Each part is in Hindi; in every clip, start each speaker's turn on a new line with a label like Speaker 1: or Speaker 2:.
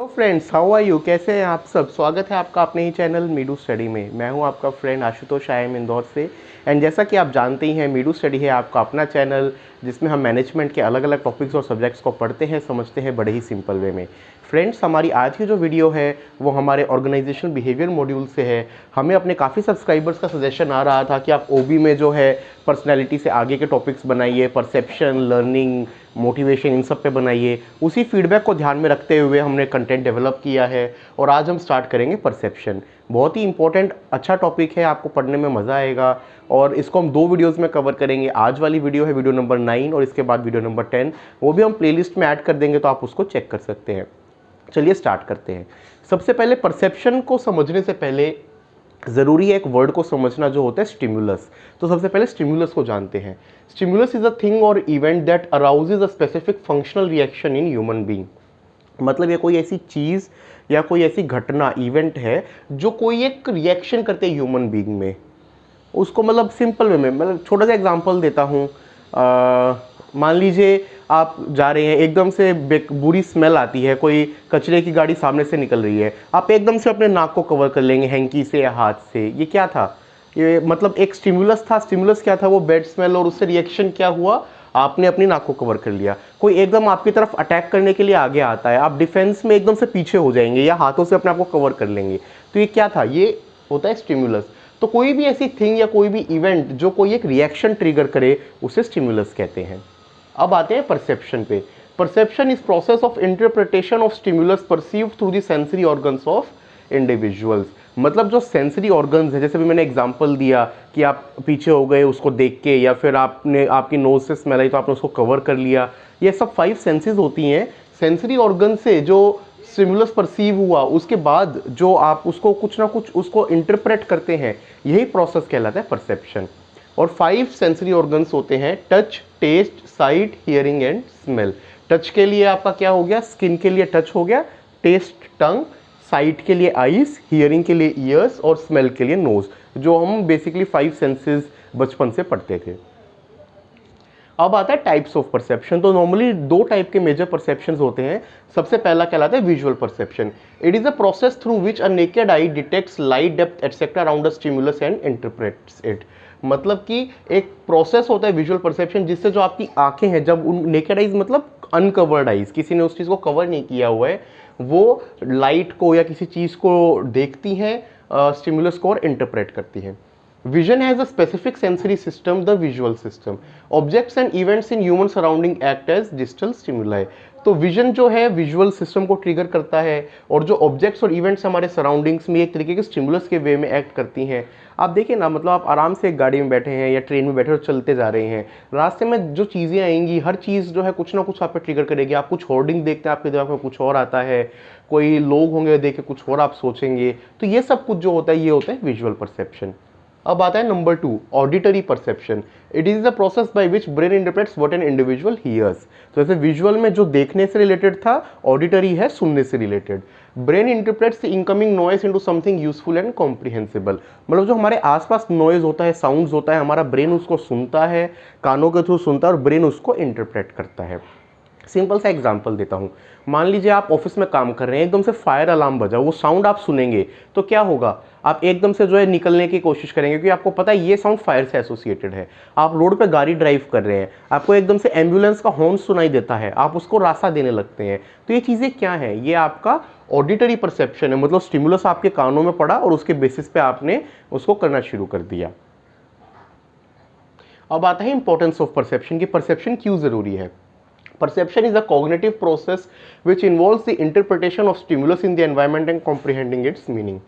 Speaker 1: तो फ्रेंड्स, हाउ आर यू? कैसे हैं आप सब? स्वागत है आपका अपने ही चैनल मीडू स्टडी में। मैं हूं आपका friend Ashutosh, I am Indore से। एंड जैसा कि आप जानते ही हैं, मीडू स्टडी है आपका अपना चैनल जिसमें हम मैनेजमेंट के अलग अलग टॉपिक्स और सब्जेक्ट्स को पढ़ते हैं, समझते हैं बड़े ही सिंपल वे में। फ्रेंड्स, हमारी आज की जो वीडियो है वो हमारे ऑर्गेनाइजेशनल बिहेवियर मॉड्यूल से है। हमें अपने काफ़ी सब्सक्राइबर्स का सजेशन आ रहा था कि आप ओबी में जो है पर्सनैलिटी से आगे के टॉपिक्स बनाइए, परसेप्शन, लर्निंग, मोटिवेशन, इन सब पे बनाइए। उसी फीडबैक को ध्यान में रखते हुए हमने कंटेंट डेवलप किया है और आज हम स्टार्ट करेंगे परसेप्शन। बहुत ही इंपॉर्टेंट अच्छा टॉपिक है, आपको पढ़ने में मज़ा आएगा और इसको हम 2 वीडियोस में कवर करेंगे। आज वाली वीडियो है वीडियो नंबर 9 और इसके बाद वीडियो नंबर 10, वो भी हम प्लेलिस्ट में ऐड कर देंगे तो आप उसको चेक कर सकते हैं। चलिए स्टार्ट करते हैं। सबसे पहले परसेप्शन को समझने से पहले ज़रूरी है एक वर्ड को समझना जो होता है स्टिमुलस। तो सबसे पहले स्टिमुलस को जानते हैं। स्टिमुलस इज अ थिंग और event that arouses a specific functional reaction in human being. मतलब ये कोई ऐसी चीज़ या कोई ऐसी घटना, इवेंट है जो कोई एक रिएक्शन करते हैं ह्यूमन बीइंग में। उसको मतलब सिंपल वे में, मतलब छोटा सा एग्जांपल देता हूँ। मान लीजिए आप जा रहे हैं, एकदम से बुरी स्मेल आती है, कोई कचरे की गाड़ी सामने से निकल रही है, आप एकदम से अपने नाक को कवर कर लेंगे हैंकी से या हाथ से। ये क्या था? ये मतलब एक स्टिमुलस था। स्टिमुलस क्या था? वो बैड स्मेल, और उससे रिएक्शन क्या हुआ? आपने अपनी नाक को कवर कर लिया। कोई एकदम आपकी तरफ अटैक करने के लिए आगे आता है, आप डिफेंस में एकदम से पीछे हो जाएंगे या हाथों से अपने आप को कवर कर लेंगे। तो ये क्या था? ये होता है स्टिमुलस। तो कोई भी ऐसी थिंग या कोई भी इवेंट जो कोई एक रिएक्शन ट्रिगर करे, उसे स्टिमुलस कहते हैं। अब आते हैं परसेप्शन पे। Perception is process of interpretation of stimulus perceived through the sensory organs of individuals. मतलब जो सेंसरी ऑर्गन्स है, जैसे भी मैंने एग्जांपल दिया कि आप पीछे हो गए उसको देख के, या फिर आपने आपकी नोज से स्मेल आई तो आपने उसको कवर कर लिया। ये सब 5 सेंसेस होती हैं। सेंसरी ऑर्गन से जो स्टिमुलस परसीव हुआ, उसके बाद जो आप उसको कुछ ना कुछ उसको इंटरप्रेट करते हैं, यही प्रोसेस कहलाता है परसेप्शन। और 5 सेंसरी ऑर्गन्स होते हैं: touch, taste, sight, hearing and smell. Touch के लिए आपका क्या हो गया? स्किन के लिए टच हो गया, टेस्ट टंग, साइट के लिए आईज, हियरिंग के लिए ईयर्स और स्मेल के लिए नोज, जो हम बेसिकली 5 सेंसेस बचपन से पढ़ते थे। अब आता है टाइप्स ऑफ परसेप्शन। तो नॉर्मली 2 टाइप के मेजर परसेप्शंस होते हैं। सबसे पहला कहलाता है visual perception. It is a process through which a naked eye detects light, depth etcetera around a stimulus and interprets it. मतलब कि एक प्रोसेस होता है विजुअल परसेप्शन, जिससे जो आपकी आंखें हैं, जब उन नेकेड आइज मतलब अनकवर्ड आइज, किसी ने उस चीज़ को कवर नहीं किया हुआ है, वो लाइट को या किसी चीज़ को देखती हैं, स्टिमुलस को, और इंटरप्रेट करती हैं। Vision has a specific sensory system, the visual system. Objects and events in human surrounding act as digital stimuli. तो विजन जो है विजुअल सिस्टम को ट्रिगर करता है, और जो ऑब्जेक्ट्स और इवेंट्स हमारे सराउंडिंग्स में एक तरीके के स्टिमुलस के वे में एक्ट करती हैं। आप देखिए ना, मतलब आप आराम से एक गाड़ी में बैठे हैं या ट्रेन में बैठे और चलते जा रहे हैं, रास्ते में जो चीज़ें आएंगी, हर चीज़ जो है कुछ ना कुछ आप पे ट्रिगर करेगी। आप कुछ होर्डिंग देखते हैं, आपके दिमाग में कुछ और आता है, कोई लोग होंगे देख के कुछ और आप सोचेंगे। तो ये सब कुछ जो होता है, ये होता है विजुअल परसेप्शन। अब आता है number 2, auditory perception. It is the process by which brain interprets what an individual hears. तो जैसे विजुअल में जो देखने से रिलेटेड था, ऑडिटरी है सुनने से related. Brain interprets the incoming noise into something useful and comprehensible. मतलब जो हमारे आसपास नॉइज होता है, साउंड्स होता है, हमारा ब्रेन उसको सुनता है, कानों के थ्रू सुनता है और ब्रेन उसको इंटरप्रेट करता है। सिंपल सा एग्जांपल देता हूँ। मान लीजिए आप ऑफिस में काम कर रहे हैं, एकदम से फायर अलार्म बजा, वो साउंड आप सुनेंगे तो क्या होगा? आप एकदम से जो है निकलने की कोशिश करेंगे, क्योंकि आपको पता है ये साउंड फायर से एसोसिएटेड है। आप रोड पे गाड़ी ड्राइव कर रहे हैं, आपको एकदम से एम्बुलेंस का हॉर्न सुनाई देता है, आप उसको रास्ता देने लगते हैं। तो ये चीज़ें क्या है? ये आपका ऑडिटरी परसेप्शन है। मतलब स्टिमुलस आपके कानों में पड़ा और उसके बेसिस पे आपने उसको करना शुरू कर दिया। अब आता है इंपॉर्टेंस ऑफ परसेप्शन की परसेप्शन क्यों जरूरी है। Perception is a cognitive process which involves the interpretation of stimulus in the environment and comprehending its meaning.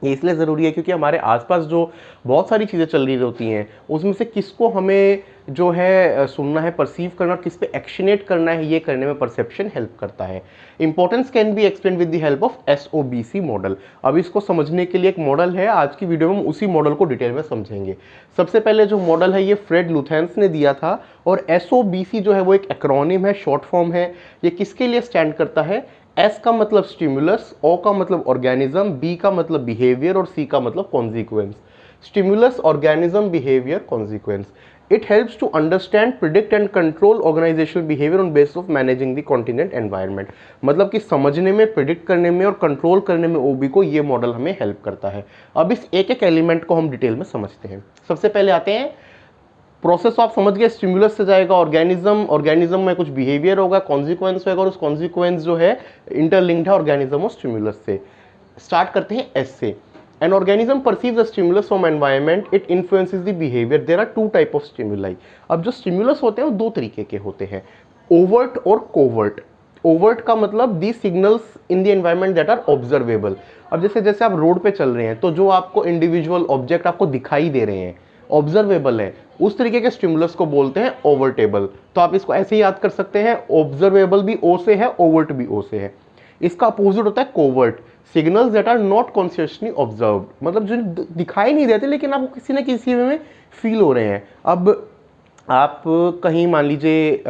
Speaker 1: ये इसलिए ज़रूरी है क्योंकि हमारे आसपास जो बहुत सारी चीज़ें चल रही होती हैं, उसमें से किसको हमें जो है सुनना है, परसीव करना, किस पे एक्शनेट करना है, ये करने में परसेप्शन हेल्प करता है। Importance can be explain with the help of SOBC model. अब इसको समझने के लिए एक मॉडल है, आज की वीडियो में हम उसी मॉडल को डिटेल में समझेंगे। सबसे पहले जो मॉडल है ये फ्रेड लुथेंस ने दिया था, और SOBC जो है वो एक एक्रोनिम है, शॉर्ट फॉर्म है। ये किसके लिए स्टैंड करता है? S का मतलब स्टिमुलस, O का मतलब ऑर्गेनिज्म, B का मतलब बिहेवियर और C का मतलब consequence. Stimulus, organism, behaviour, consequence. It helps to understand, predict and control organisational behaviour on basis of managing the contingent environment. मतलब कि समझने में, प्रिडिक्ट करने में और कंट्रोल करने में ओबी को ये मॉडल हमें हेल्प करता है। अब इस एक एक एलिमेंट को हम डिटेल में समझते हैं। सबसे पहले आते हैं प्रोसेस। आप समझ गए, स्टिमुलस से जाएगा ऑर्गेनिज्म, ऑर्गेनिज्म में कुछ बिहेवियर होगा, कॉन्सिक्वेंस होगा और उस कॉन्सिक्वेंस जो है इंटरलिंक्ड है ऑर्गेनिज्म और स्टिमुलस से। स्टार्ट करते हैं एस से। An organism perceives a stimulus from environment, it influences the behavior. There are two type of stimuli. अब जो stimulus होते हैं वो दो तरीके के होते हैं, overt और covert. overt का मतलब these signals in the environment that are observable. अब जैसे जैसे आप रोड पे चल रहे हैं तो जो आपको इंडिविजुअल ऑब्जेक्ट आपको दिखाई दे रहे हैं, ऑब्जर्वेबल है, उस तरीके के स्टिमुलस को बोलते हैं ओवर्टेबल। तो आप इसको ऐसे ही याद कर सकते हैं, ऑब्जर्वेबल भी ओ से है, ओवर्ट भी ओ से है। इसका अपोजिट होता है covert, signals that are not consciously observed, मतलब जो दिखाई नहीं देते लेकिन आपको किसी न किसी वे में फील हो रहे हैं। अब आप कहीं मान लीजिए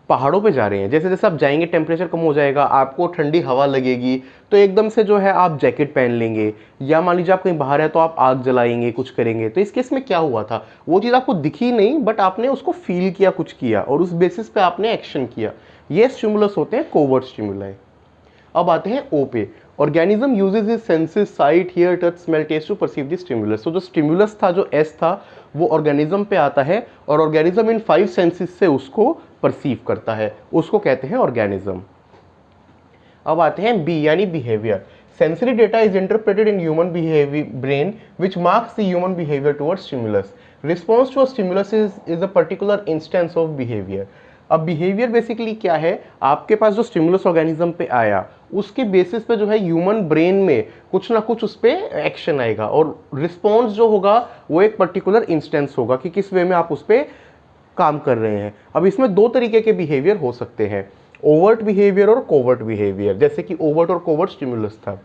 Speaker 1: पहाड़ों पे जा रहे हैं, जैसे जैसे आप जाएंगे टेम्परेचर कम हो जाएगा, आपको ठंडी हवा लगेगी, तो एकदम से जो है आप जैकेट पहन लेंगे, या मान लीजिए आप कहीं बाहर है तो आप आग जलाएंगे, कुछ करेंगे। तो इस केस में क्या हुआ था, वो चीज़ आपको दिखी नहीं बट आपने उसको फील किया, कुछ किया और उस बेसिस पे आपने एक्शन किया। ये स्टिमुलस होते हैं कोवर्ट स्टिमुलाई। अब आते हैं ओ पे। Organism uses his senses sight, hear, touch, smell, taste to perceive the stimulus. तो जो स्टिमुलस था, जो एस था, वो ऑर्गेनिज्म पे आता है और ऑर्गेनिज्म इन 5 सेंसेस से उसको परसीव करता है, उसको कहते हैं ऑर्गेनिज्म। अब आते हैं बी यानी behaviour. Sensory data is interpreted in human brain which marks the human behaviour towards stimulus. Response to a stimulus is a particular instance of behaviour. अब बिहेवियर बेसिकली क्या है, आपके पास जो स्टिमुलस ऑर्गेनिज्म पे आया उसके बेसिस पे जो है ह्यूमन ब्रेन में कुछ ना कुछ उस पर एक्शन आएगा और रिस्पॉन्स जो होगा वो एक पर्टिकुलर इंस्टेंस होगा कि किस वे में आप उस पर काम कर रहे हैं। अब इसमें दो तरीके के बिहेवियर हो सकते हैं, ओवर्ट बिहेवियर और कोवर्ट बिहेवियर। जैसे कि ओवर्ट और कोवर्ट स्टिमुलस था,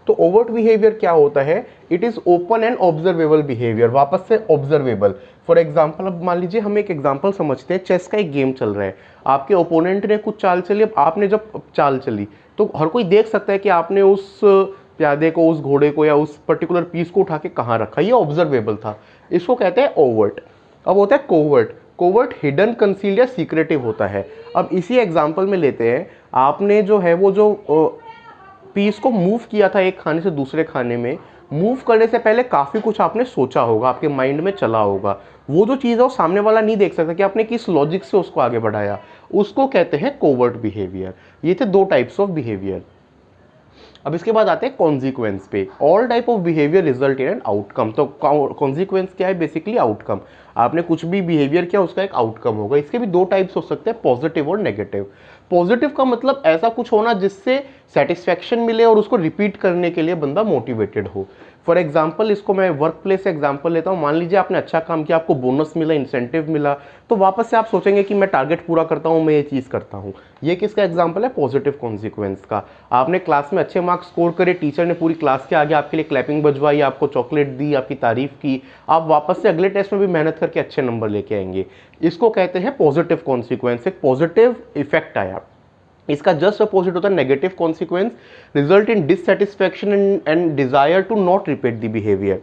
Speaker 1: तो ओवर्ट बिहेवियर क्या होता है, it is open and observable behaviour, वापस से ऑब्जर्वेबल। फॉर एग्जाम्पल, अब मान लीजिए हम एक एग्जाम्पल समझते हैं, चेस का एक गेम चल रहा है, आपके ओपोनेंट ने कुछ चाल चली, अब आपने जब चाल चली तो हर कोई देख सकता है कि आपने उस प्यादे को, उस घोड़े को या उस पर्टिकुलर पीस को उठा के कहाँ रखा, ये ऑब्जर्वेबल था, इसको कहते हैं ओवर्ट। अब होता है कोवर्ट। कोवर्ट हिडन, कंसील्ड या सीक्रेटिव होता है। अब इसी एग्जाम्पल में लेते हैं, आपने जो है वो जो पीस को मूव किया था एक खाने से दूसरे खाने में, मूव करने से पहले काफ़ी कुछ आपने सोचा होगा, आपके माइंड में चला होगा, वो जो चीज़ है वो सामने वाला नहीं देख सकता कि आपने किस लॉजिक से उसको आगे बढ़ाया, उसको कहते हैं कोवर्ट बिहेवियर। ये थे दो टाइप्स ऑफ बिहेवियर। अब इसके बाद आते हैं कॉन्सिक्वेंस पे। All type of behaviour result in an outcome. तो कॉन्सिक्वेंस क्या है, बेसिकली आउटकम। आपने कुछ भी बिहेवियर किया उसका एक आउटकम होगा। इसके भी दो टाइप्स हो सकते हैं, पॉजिटिव और नेगेटिव। पॉजिटिव का मतलब ऐसा कुछ होना जिससे सेटिस्फैक्शन मिले और उसको रिपीट करने के लिए बंदा मोटिवेटेड हो। फॉर एग्जाम्पल, इसको मैं वर्क प्लेस से एग्जाम्पल लेता हूँ। मान लीजिए आपने अच्छा काम किया, आपको बोनस मिला, इंसेंटिव मिला, तो वापस से आप सोचेंगे कि मैं टारगेट पूरा करता हूँ, मैं ये चीज़ करता हूँ। ये किसका एग्जाम्पल है, पॉजिटिव कॉन्सिक्वेंस का। आपने क्लास में अच्छे मार्क्स स्कोर करे, टीचर ने पूरी क्लास के आगे आपके लिए क्लैपिंग बजवाई, आपको चॉकलेट दी, आपकी तारीफ की, आप वापस से अगले टेस्ट में भी मेहनत करके अच्छे नंबर लेके आएंगे। इसको कहते हैं पॉजिटिव कॉन्सिक्वेंस, एक पॉजिटिव इफेक्ट आया। इसका जस्ट अपोजिट होता है negative consequence, result in dissatisfaction and desire to not repeat the behaviour.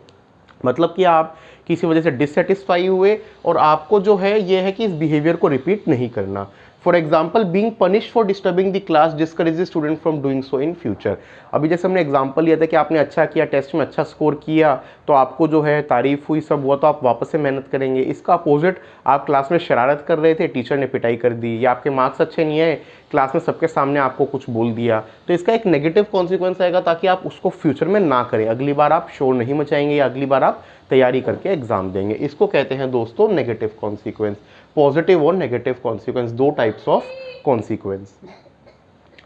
Speaker 1: मतलब कि आप किसी वजह से डिससेटिस्फाई हुए और आपको जो है ये है कि इस बिहेवियर को रिपीट नहीं करना। For example, being punish for disturbing the class discourage the student from doing so in future. अभी जैसे हमने एग्जाम्पल लिया था कि आपने अच्छा किया, टेस्ट में अच्छा स्कोर किया, तो आपको जो है तारीफ हुई, सब हुआ, तो आप वापस से मेहनत करेंगे। इसका अपोजिट, आप क्लास में शरारत कर रहे थे, टीचर ने पिटाई कर दी, या आपके मार्क्स अच्छे नहीं आए, क्लास में सबके सामने आपको कुछ बोल दिया, तो इसका एक नेगेटिव कॉन्सिक्वेंस आएगा ताकि आप उसको फ्यूचर में ना करें, अगली बार आप शोर नहीं मचाएंगे या अगली बार आप तैयारी करके एग्जाम देंगे। इसको कहते हैं दोस्तों नेगेटिव कॉन्सिक्वेंस। पॉजिटिव और नेगेटिव कॉन्सिक्वेंस, दो टाइप्स ऑफ कॉन्सिक्वेंस।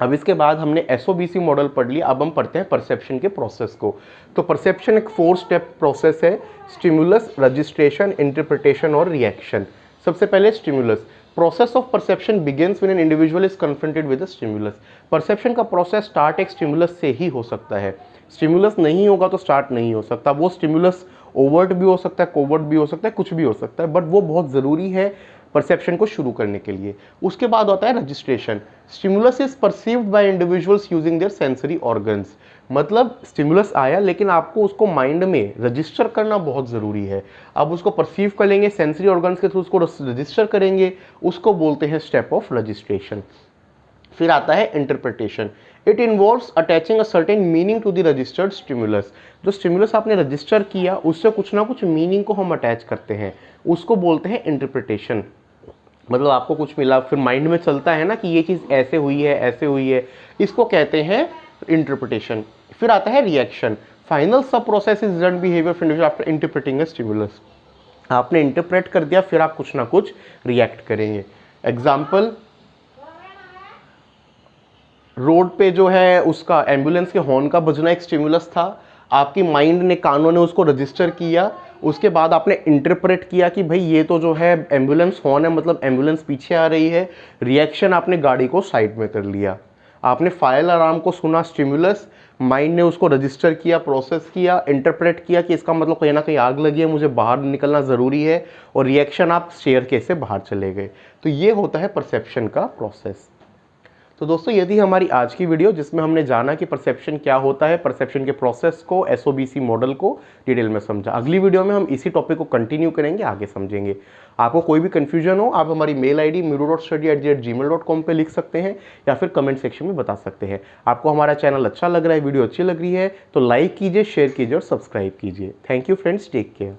Speaker 1: अब इसके बाद हमने एसओबीसी मॉडल पढ़ लिया, अब हम पढ़ते हैं परसेप्शन के प्रोसेस को। तो परसेप्शन एक 4 स्टेप प्रोसेस है, स्टिमुलस, रजिस्ट्रेशन, इंटरप्रिटेशन और रिएक्शन। सबसे पहले stimulus. Process of perception begins when an individual is confronted with a stimulus. Perception का प्रोसेस स्टार्ट एक स्टिमुलस से ही हो सकता है। स्टिमुलस नहीं होगा तो स्टार्ट नहीं हो सकता। वो स्टिमुलस ओवर्ट भी हो सकता है, कोवर्ट भी हो सकता है, कुछ भी हो सकता है, बट वो बहुत ज़रूरी है परसेप्शन को शुरू करने के लिए। उसके बाद होता है registration. Stimulus is perceived bye individuals using their sensory organs. मतलब स्टिमुलस आया लेकिन आपको उसको माइंड में रजिस्टर करना बहुत ज़रूरी है। आप उसको परसीव कर लेंगे सेंसरी ऑर्गन्स के थ्रू, उसको रजिस्टर करेंगे, उसको बोलते हैं स्टेप ऑफ रजिस्ट्रेशन। फिर आता है interpretation. It involves attaching a certain meaning to the registered stimulus. जो स्टिमुलस आपने रजिस्टर किया उससे कुछ ना कुछ मीनिंग को हम अटैच करते हैं, उसको बोलते हैं इंटरप्रिटेशन। मतलब आपको कुछ मिला, फिर माइंड में चलता है ना कि ये चीज़ ऐसे हुई है, ऐसे हुई है, इसको कहते हैं इंटरप्रिटेशन। फिर आता है रिएक्शन। फाइनल सब process is learn behaviour after interpreting a stimulus. आपने इंटरप्रेट कर दिया, फिर आप कुछ ना कुछ रिएक्ट करेंगे। एग्जाम्पल, रोड पे जो है उसका एम्बुलेंस के हॉर्न का बजना एक स्टिमुलस था, आपकी माइंड ने, कानों ने उसको रजिस्टर किया, उसके बाद आपने इंटरप्रेट किया कि भाई ये तो जो है एम्बुलेंस हॉर्न है, मतलब एम्बुलेंस पीछे आ रही है। रिएक्शन, आपने गाड़ी को साइड में कर लिया। आपने फायर अलार्म को सुना, स्टिमुलस, माइंड ने उसको रजिस्टर किया, प्रोसेस किया, इंटरप्रेट किया कि इसका मतलब कहीं ना कहीं आग लगी है, मुझे बाहर निकलना ज़रूरी है, और रिएक्शन, आप स्टेयरकेस से बाहर चले गए। तो ये होता है परसेप्शन का प्रोसेस। तो दोस्तों ये थी हमारी आज की वीडियो, जिसमें हमने जाना कि परसेप्शन क्या होता है, परसेप्शन के प्रोसेस को, एसओबीसी मॉडल को डिटेल में समझा। अगली वीडियो में हम इसी टॉपिक को कंटिन्यू करेंगे, आगे समझेंगे। आपको कोई भी कन्फ्यूजन हो, आप हमारी मेल आईडी midu.study@gmail.com पे लिख सकते हैं, या फिर कमेंट सेक्शन में बता सकते हैं। आपको हमारा चैनल अच्छा लग रहा है, वीडियो अच्छी लग रही है तो लाइक कीजिए, शेयर कीजिए और सब्सक्राइब कीजिए। Thank you friends, take care.